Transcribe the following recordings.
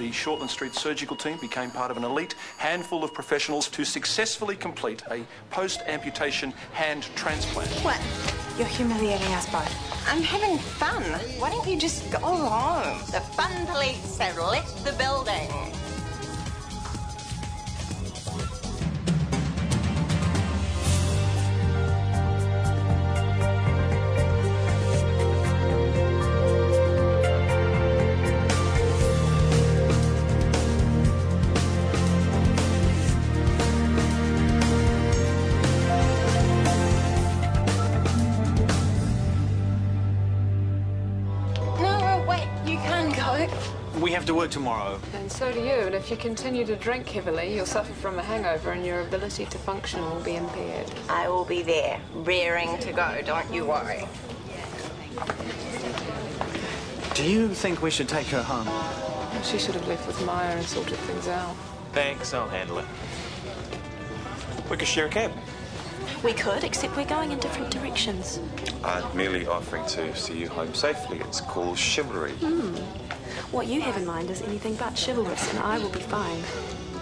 the Shortland Street surgical team became part of an elite handful of professionals to successfully complete a post-amputation hand transplant. What? You're humiliating us both. I'm having fun. Why don't you just go home? The fun police have left the building. We have to work tomorrow. And so do you, and if you continue to drink heavily, you'll suffer from a hangover and your ability to function will be impaired. I will be there, raring to go, don't you worry. Do you think we should take her home? She should have left with Maya and sorted things out. Thanks, I'll handle it. We could share a cab. We could, except we're going in different directions. I'm merely offering to see you home safely. It's called chivalry. What you have in mind is anything but chivalrous, and I will be fine.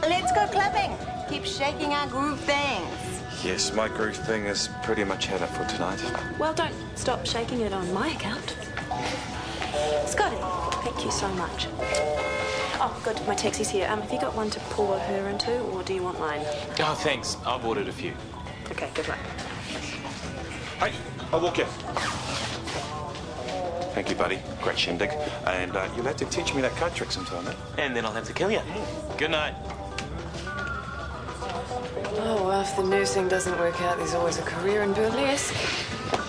Let's go clubbing. Keep shaking our groove things. Yes, my groove thing is pretty much had up for tonight. Well, don't stop shaking it on my account. Scotty, thank you so much. Oh, good, my taxi's here. Have you got one to pour her into, or do you want mine? Oh, thanks. I've ordered a few. Okay, good luck. Hey, I'll walk in. Thank you, buddy. Great shindig. And you'll have to teach me that card trick sometime, eh? And then I'll have to kill you. Good night. Oh, well, if the nursing doesn't work out, there's always a career in burlesque.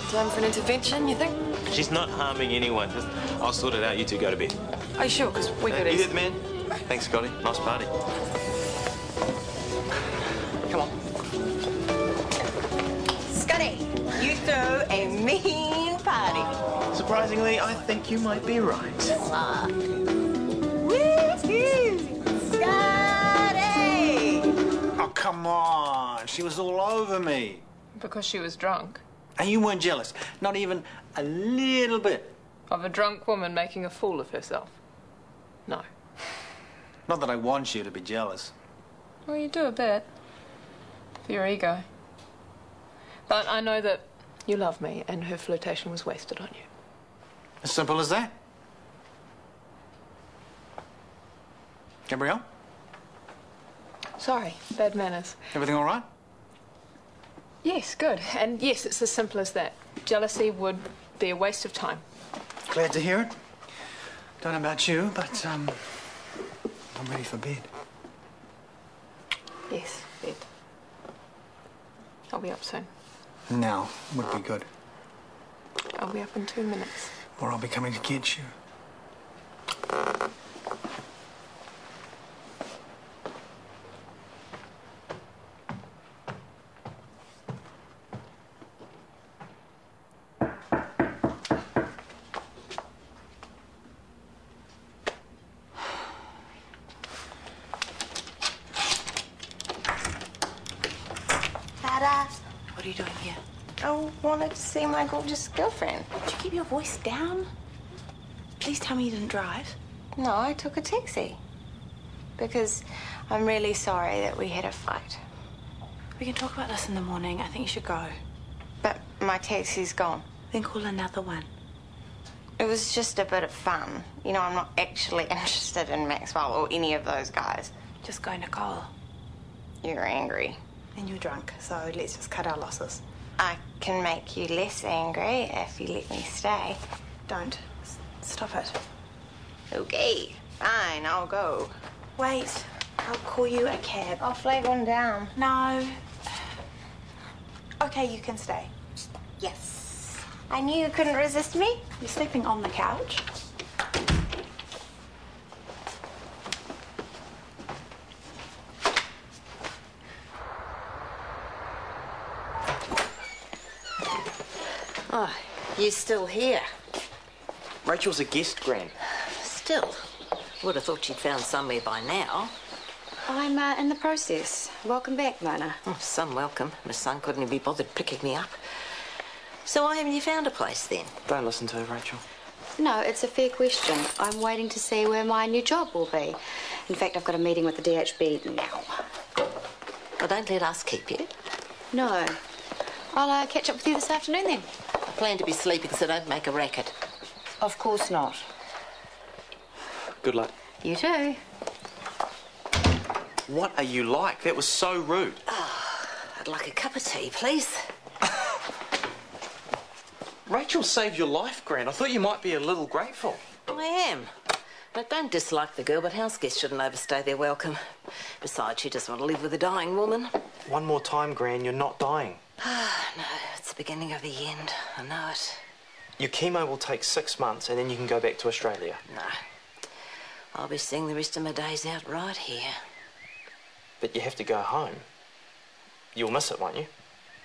Time for an intervention, you think? She's not harming anyone. Just, I'll sort it out. You two go to bed. Are you sure? Because we could... You hear the man? Thanks, Scotty. Nice party. Come on. Scotty, you throw a mean party. Surprisingly, I think you might be right. Woo-hoo! Scotty! Oh, come on. She was all over me. Because she was drunk. And you weren't jealous. Not even a little bit. Of a drunk woman making a fool of herself? No. Not that I want you to be jealous. Well, you do a bit. For your ego. But I know that you love me, and her flirtation was wasted on you. As simple as that. Gabrielle? Sorry, bad manners. Everything all right? Yes, good. And yes, it's as simple as that. Jealousy would be a waste of time. Glad to hear it. Don't know about you, but, I'm ready for bed. Yes, bed. I'll be up soon. Now would be good. I'll be up in 2 minutes. Or I'll be coming to get you. What are you doing here? I wanted to see my gorgeous girlfriend. Did you keep your voice down? Please tell me you didn't drive. No, I took a taxi. Because I'm really sorry that we had a fight. We can talk about this in the morning. I think you should go. But my taxi's gone. Then call another one. It was just a bit of fun. You know, I'm not actually interested in Maxwell or any of those guys. Just go, Nicole. You're angry. And you're drunk, so let's just cut our losses. I can make you less angry if you let me stay. Don't. Stop it. Okay, fine, I'll go. Wait, I'll call you a cab. I'll flag one down. No. Okay, you can stay. Yes. I knew you couldn't resist me. You're sleeping on the couch. Oh, you're still here. Rachel's a guest, Gran. Still. Would have thought you'd found somewhere by now. I'm in the process. Welcome back, Mona. Oh, some welcome. My son couldn't be bothered picking me up. So why haven't you found a place then? Don't listen to her, Rachel. No, it's a fair question. I'm waiting to see where my new job will be. In fact, I've got a meeting with the DHB now. Well, don't let us keep you. No. I'll catch up with you this afternoon then. I plan to be sleeping, so don't make a racket. Of course not. Good luck. You too. What are you like? That was so rude. I'd like a cup of tea, please. Rachel saved your life, Gran. I thought you might be a little grateful. I am. I don't dislike the girl, but house guests shouldn't overstay their welcome. Besides, she doesn't want to live with a dying woman. One more time, Gran, you're not dying. No, it's the beginning of the end. I know it. Your chemo will take 6 months and then you can go back to Australia. No. I'll be seeing the rest of my days out right here. But you have to go home. You'll miss it, won't you?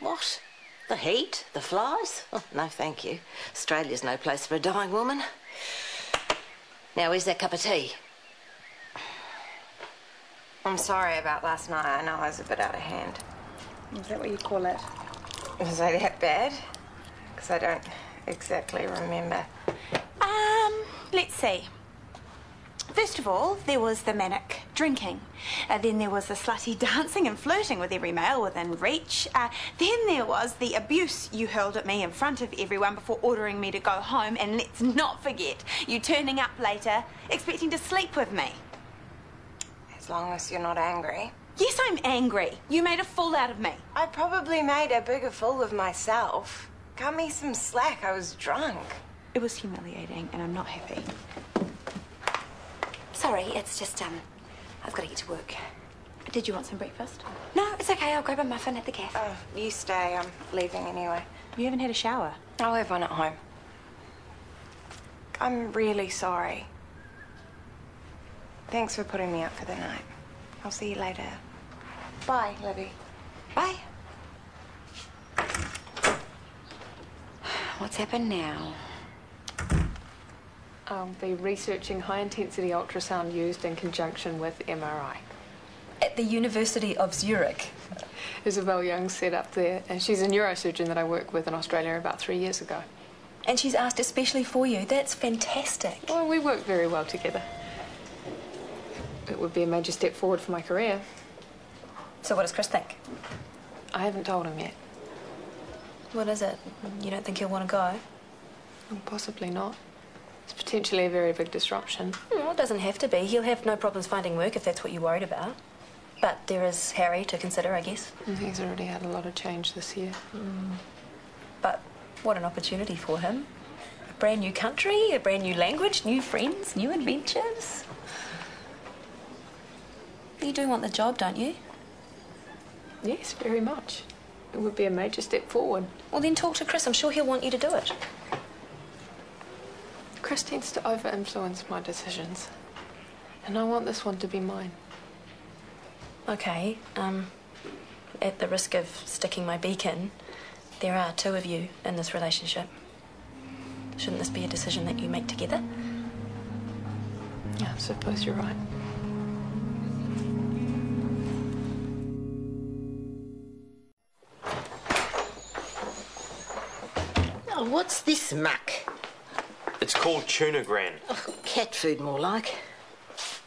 What? The heat? The flies? Oh, no, thank you. Australia's no place for a dying woman. Now, where's that cup of tea? I'm sorry about last night. I know I was a bit out of hand. Is that what you call it? Was I that bad? Because I don't exactly remember. Let's see. First of all, there was the manic drinking. Then there was the slutty dancing and flirting with every male within reach. Then there was the abuse you hurled at me in front of everyone before ordering me to go home. And let's not forget you turning up later, expecting to sleep with me. As long as you're not angry. Yes, I'm angry. You made a fool out of me. I probably made a bigger fool of myself. Cut me some slack. I was drunk. It was humiliating, and I'm not happy. Sorry, it's just, I've got to get to work. Did you want some breakfast? No, it's okay. I'll grab a muffin at the cafe. Oh, you stay. I'm leaving anyway. You haven't had a shower. I'll have one at home. I'm really sorry. Thanks for putting me up for the night. I'll see you later. Bye, Libby. Bye. What's happened now? I'll be researching high-intensity ultrasound used in conjunction with MRI. At the University of Zurich. Isabel Young's set up there, and she's a neurosurgeon that I worked with in Australia about 3 years ago. And she's asked especially for you. That's fantastic. Well, we work very well together. It would be a major step forward for my career. So what does Chris think? I haven't told him yet. What is it? You don't think he'll want to go? Well, possibly not. It's potentially a very big disruption. Well, it doesn't have to be. He'll have no problems finding work if that's what you're worried about. But there is Harry to consider, I guess. And he's already had a lot of change this year. But what an opportunity for him. A brand new country, a brand new language, new friends, new adventures. You do want the job, don't you? Yes, very much. It would be a major step forward. Well, then talk to Chris. I'm sure he'll want you to do it. Chris tends to over-influence my decisions. And I want this one to be mine. Okay, at the risk of sticking my beak in, there are two of you in this relationship. Shouldn't this be a decision that you make together? Yeah, I suppose you're right. Oh, what's this muck? It's called tuna, Gran. Oh, cat food, more like.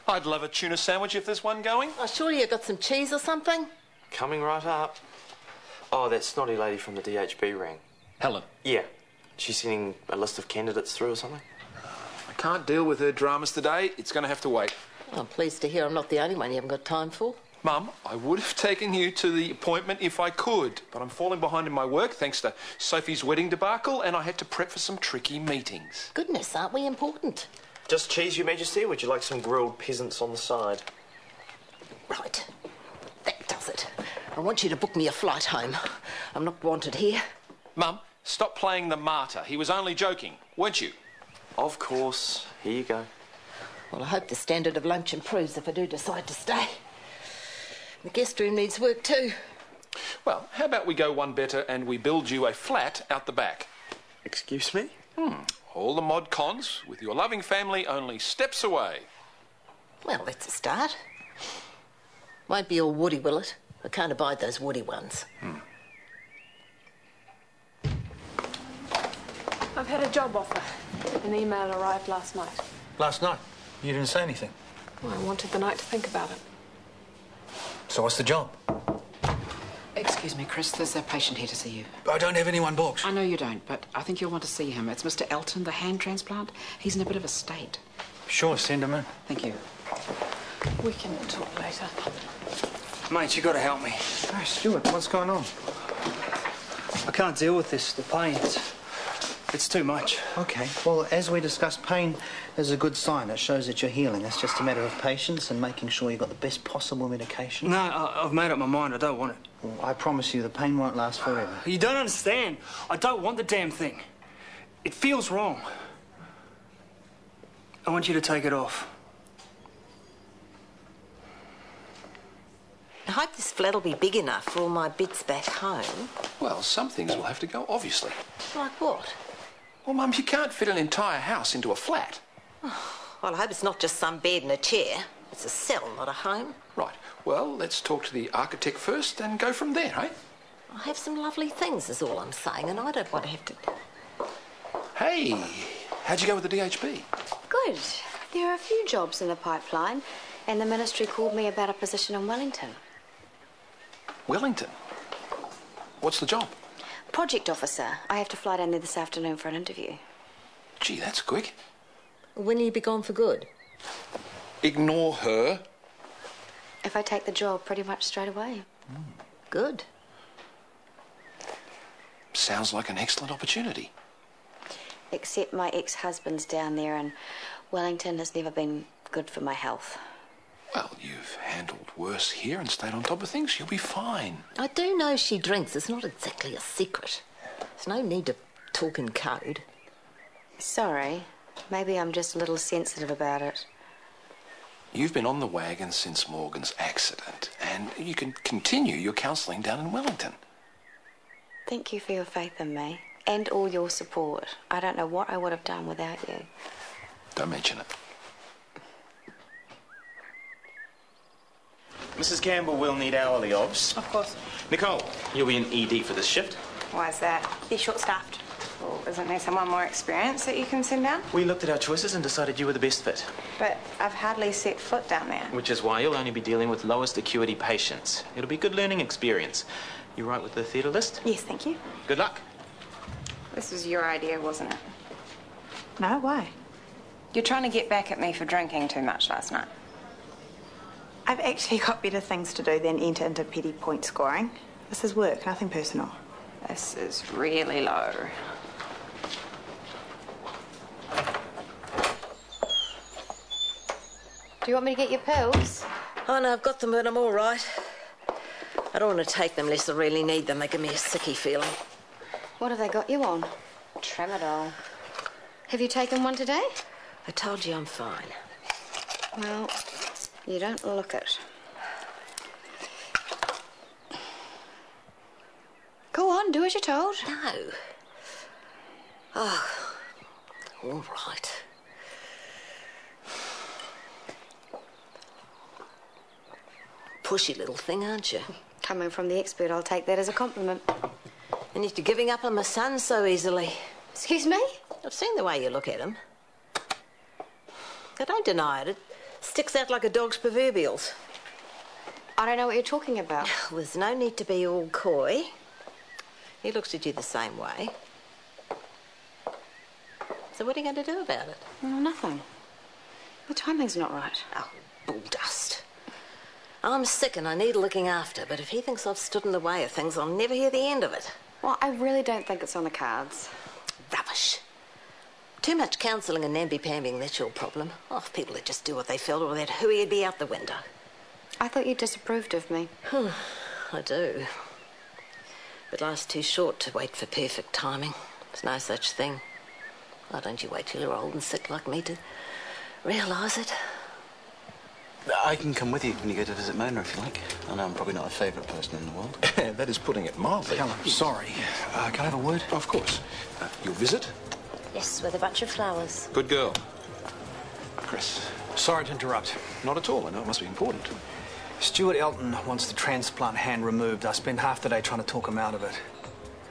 I'd love a tuna sandwich if there's one going. Oh, surely you got some cheese or something? Coming right up. Oh, that snotty lady from the DHB rang. Helen. Yeah. She's sending a list of candidates through or something? I can't deal with her dramas today. It's going to have to wait. I'm pleased to hear I'm not the only one you haven't got time for. Mum, I would have taken you to the appointment if I could, but I'm falling behind in my work thanks to Sophie's wedding debacle, and I had to prep for some tricky meetings. Goodness, aren't we important? Just cheese, Your Majesty, or would you like some grilled peasants on the side? Right. That does it. I want you to book me a flight home. I'm not wanted here. Mum, stop playing the martyr. He was only joking, weren't you? Of course. Here you go. Well, I hope the standard of lunch improves if I do decide to stay. The guest room needs work too. Well, how about we go one better and we build you a flat out the back? Excuse me? All the mod cons, with your loving family only steps away. Well, that's a start. Won't be all woody, will it? I can't abide those woody ones. I've had a job offer. An email arrived last night. Last night? You didn't say anything. Well, I wanted the night to think about it. So what's the job? Excuse me, Chris, there's a patient here to see you. I don't have anyone booked. I know you don't, but I think you'll want to see him. It's Mr. Elton, the hand transplant. He's in a bit of a state. Sure, send him in. Thank you. We can talk later. Mate, you got to help me. Hey, Stuart, what's going on? I can't deal with this. The pain, it's too much. Okay, well, as we discussed, pain is a good sign. It shows that you're healing. It's just a matter of patience and making sure you've got the best possible medication. No, I've made up my mind. I don't want it. Well, I promise you the pain won't last forever. You don't understand. I don't want the damn thing. It feels wrong. I want you to take it off. I hope this flat will be big enough for all my bits back home. Well, some things will have to go, obviously. Like what? Well, Mum, you can't fit an entire house into a flat. Well, I hope it's not just some bed and a chair. It's a cell, not a home. Right. Well, let's talk to the architect first and go from there, eh? I have some lovely things, is all I'm saying, and I don't want to have to... Hey, how'd you go with the DHB? Good. There are a few jobs in the pipeline, and the ministry called me about a position in Wellington. Wellington? What's the job? Project officer. I have to fly down there this afternoon for an interview. Gee, that's quick. When will you be gone for good? Ignore her. If I take the job, pretty much straight away. Good. Sounds like an excellent opportunity. Except my ex-husband's down there, and Wellington has never been good for my health. Well, you've handled worse here and stayed on top of things. You'll be fine. I do know she drinks. It's not exactly a secret. There's no need to talk in code. Sorry. Maybe I'm just a little sensitive about it. You've been on the wagon since Morgan's accident, and you can continue your counselling down in Wellington. Thank you for your faith in me and all your support. I don't know what I would have done without you. Don't mention it. Mrs. Campbell will need hourly obs. Of course. Nicole, you'll be in ED for this shift. Why is that? They're short-staffed. Well, isn't there someone more experienced that you can send down? We looked at our choices and decided you were the best fit. But I've hardly set foot down there. Which is why you'll only be dealing with lowest acuity patients. It'll be a good learning experience. You right with the theatre list? Yes, thank you. Good luck. This was your idea, wasn't it? No, why? You're trying to get back at me for drinking too much last night. I've actually got better things to do than enter into petty point scoring. This is work, nothing personal. This is really low. Do you want me to get your pills? Oh, no, I've got them, but I'm all right. I don't want to take them unless I really need them. They give me a sicky feeling. What have they got you on? Tramadol. Have you taken one today? I told you I'm fine. Well, you don't look it. Go on, do as you're told. No. Oh, all right. Pushy little thing, aren't you? Coming from the expert, I'll take that as a compliment. And yet you're giving up on my son so easily. Excuse me? I've seen the way you look at him. I don't deny it. It sticks out like a dog's proverbials. I don't know what you're talking about. There's no need to be all coy. He looks at you the same way. So what are you going to do about it? No, nothing. The timing's not right. Oh, bull dust. I'm sick and I need looking after, but if he thinks I've stood in the way of things, I'll never hear the end of it. Well, I really don't think it's on the cards. Rubbish. Too much counselling and namby-pambing, that's your problem. Oh, if people would just do what they felt, or that hooey would be out the window. I thought you disapproved of me. I do. But life's too short to wait for perfect timing. There's no such thing. Why don't you wait till you're old and sick like me to realise it? I can come with you when you go to visit Mona if you like. I know I'm probably not a favourite person in the world. That is putting it mildly. Helen, sorry. Can I have a word? Of course. You'll visit? Yes, with a bunch of flowers. Good girl. Chris. Sorry to interrupt. Not at all. I know it must be important. Stuart Elton wants the transplant hand removed. I spent half the day trying to talk him out of it.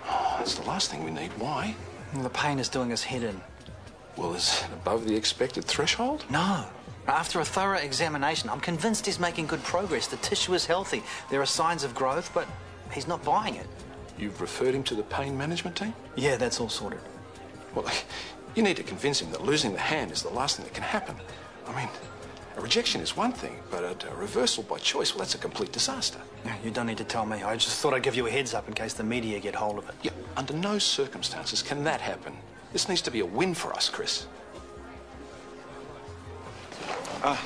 Oh, that's the last thing we need. Why? Well, the pain is doing his head in. Well, is it above the expected threshold? No. After a thorough examination, I'm convinced he's making good progress. The tissue is healthy. There are signs of growth, but he's not buying it. You've referred him to the pain management team? Yeah, that's all sorted. Well, you need to convince him that losing the hand is the last thing that can happen. I mean, a rejection is one thing, but a reversal by choice, well, that's a complete disaster. No, you don't need to tell me. I just thought I'd give you a heads up in case the media get hold of it. Yeah, under no circumstances can that happen. This needs to be a win for us, Chris.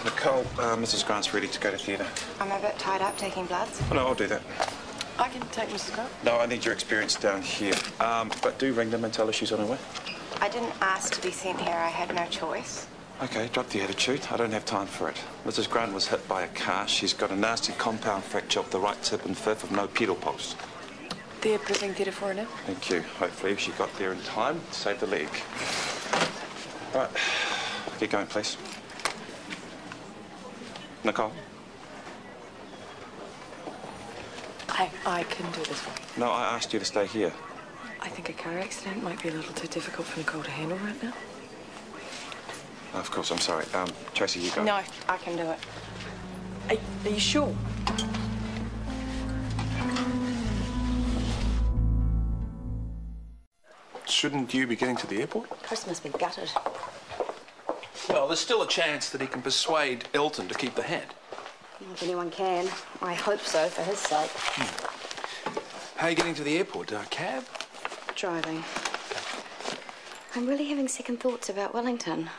Nicole, Mrs. Grant's ready to go to theatre. I'm a bit tied up taking bloods. Oh, no, I'll do that. I can take Mrs. Grant. No, I need your experience down here. But do ring them and tell her she's on her way. I didn't ask to be sent here. I had no choice. Okay, drop the attitude. I don't have time for it. Mrs. Grant was hit by a car. She's got a nasty compound fracture of the right tip and fifth with no pedal pulse. They're prepping theatre for her now. Thank you. Hopefully, if she got there in time, save the leg. All right, get going, please. Nicole? I can do this one. No, I asked you to stay here. I think a car accident might be a little too difficult for Nicole to handle right now. Of course, I'm sorry. Tracy, you go. No, I can do it. Are you sure? Shouldn't you be getting to the airport? Chris must be gutted. Well, there's still a chance that he can persuade Elton to keep the hand. Well, if anyone can. I hope so, for his sake. How are you getting to the airport? Cab? Driving. I'm really having second thoughts about Wellington.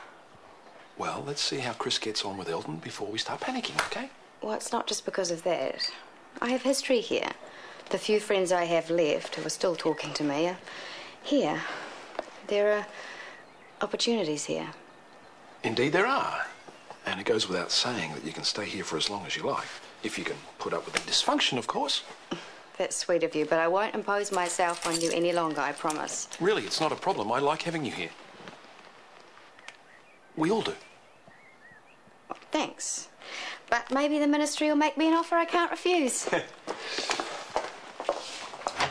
Well, let's see how Chris gets on with Elton before we start panicking, okay? Well, it's not just because of that. I have history here. The few friends I have left who are still talking to me are here. There are opportunities here. Indeed there are. And it goes without saying that you can stay here for as long as you like. If you can put up with the dysfunction, of course. That's sweet of you, but I won't impose myself on you any longer, I promise. Really, it's not a problem. I like having you here. We all do. Thanks. But maybe the ministry will make me an offer I can't refuse.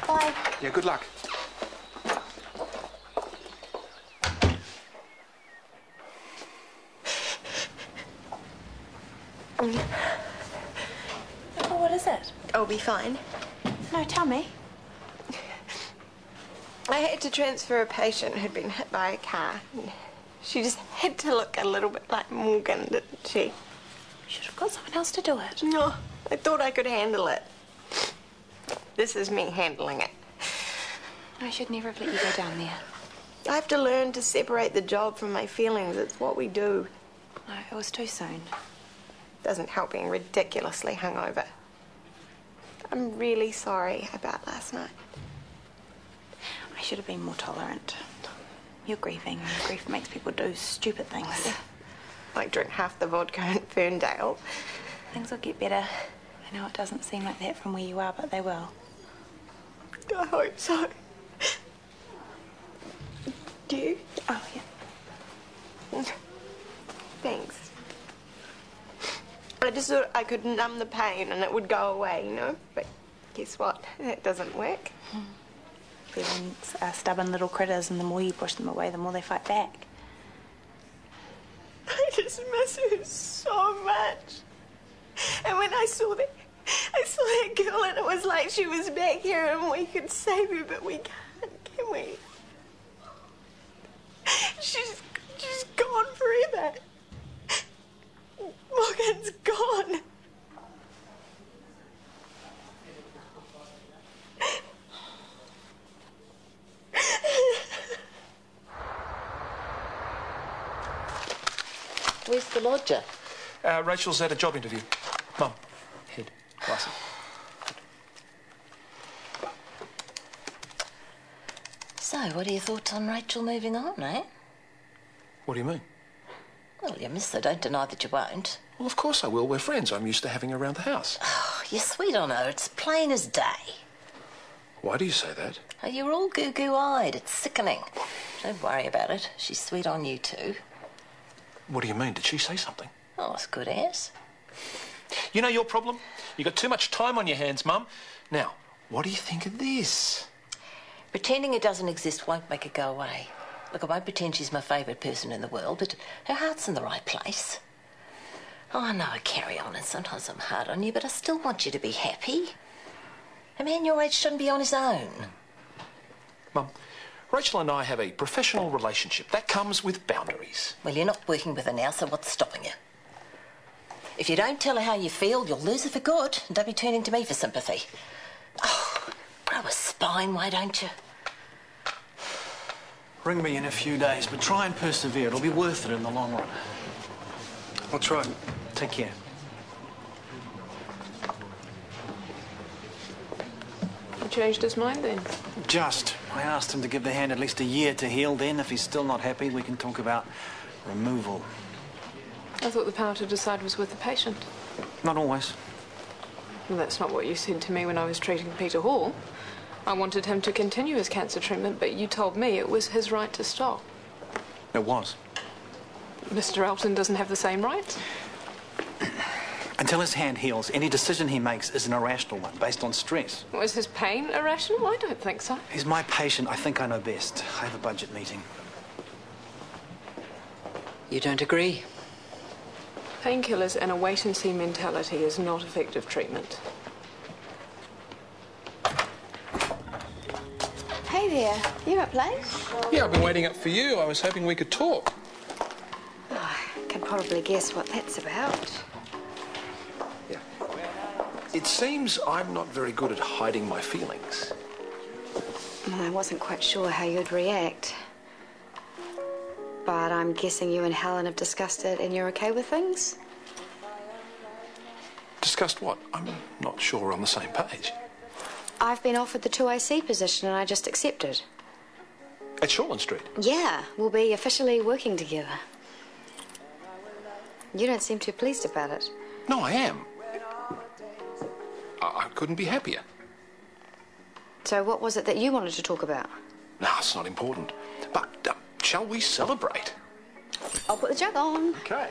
Bye. Yeah, good luck. Oh, what is it? I'll be fine. No, tell me. I had to transfer a patient who'd been hit by a car. She just had to look a little bit like Morgan, didn't she? You should have got someone else to do it. No, I thought I could handle it. This is me handling it. I should never have let you go down there. I have to learn to separate the job from my feelings. It's what we do. No, it was too soon. Doesn't help being ridiculously hungover. I'm really sorry about last night. I should have been more tolerant. You're grieving. Grief makes people do stupid things. Like drink half the vodka in Ferndale. Things will get better. I know it doesn't seem like that from where you are, but they will. I hope so. Do you? Oh, yeah. Thanks. I just thought I could numb the pain and it would go away, you know? But guess what? That doesn't work. Feelings are stubborn little critters, and the more you push them away, the more they fight back. I just miss her so much. And when I saw that girl and it was like she was back here and we could save her, but we can't, can we? She's gone forever. Morgan's gone. Where's the lodger? Rachel's at a job interview. Mum, head, classy. So, what are your thoughts on Rachel moving on, eh? What do you mean? Well, you miss her. Don't deny that you won't. Well, of course I will. We're friends. I'm used to having her around the house. Oh, you're sweet on her. It's plain as day. Why do you say that? Oh, you're all goo-goo-eyed. It's sickening. Don't worry about it. She's sweet on you too. What do you mean? Did she say something? Oh, it's good as. You know your problem? You got too much time on your hands, Mum. Now, what do you think of this? Pretending it doesn't exist won't make it go away. Look, I won't pretend she's my favourite person in the world, but her heart's in the right place. Oh, I know I carry on and sometimes I'm hard on you, but I still want you to be happy. A man your age shouldn't be on his own. Mum, Rachel and I have a professional relationship. That comes with boundaries. Well, you're not working with her now, so what's stopping you? If you don't tell her how you feel, you'll lose her for good, and don't be turning to me for sympathy. Oh, grow a spine, why don't you? Ring me in a few days, but try and persevere. It'll be worth it in the long run. I'll try. Take care. He changed his mind then? Just. I asked him to give the hand at least a year to heal. Then, if he's still not happy, we can talk about removal. I thought the power to decide was with the patient. Not always. Well, that's not what you said to me when I was treating Peter Hall. I wanted him to continue his cancer treatment, but you told me it was his right to stop. It was. Mr. Elton doesn't have the same rights? Until his hand heals, any decision he makes is an irrational one, based on stress. Was his pain irrational? I don't think so. He's my patient. I think I know best. I have a budget meeting. You don't agree? Painkillers and a wait-and-see mentality is not effective treatment. Hey there, you up late? Yeah, I've been waiting up for you. I was hoping we could talk. Oh, I can probably guess what that's about. Yeah. It seems I'm not very good at hiding my feelings. Well, I wasn't quite sure how you'd react. But I'm guessing you and Helen have discussed it and you're okay with things? Discussed what? I'm not sure we're on the same page. I've been offered the 2AC position and I just accepted. At Shortland Street? Yeah, we'll be officially working together. You don't seem too pleased about it. No, I am. I couldn't be happier. So what was it that you wanted to talk about? No, it's not important. But shall we celebrate? I'll put the jug on. Okay.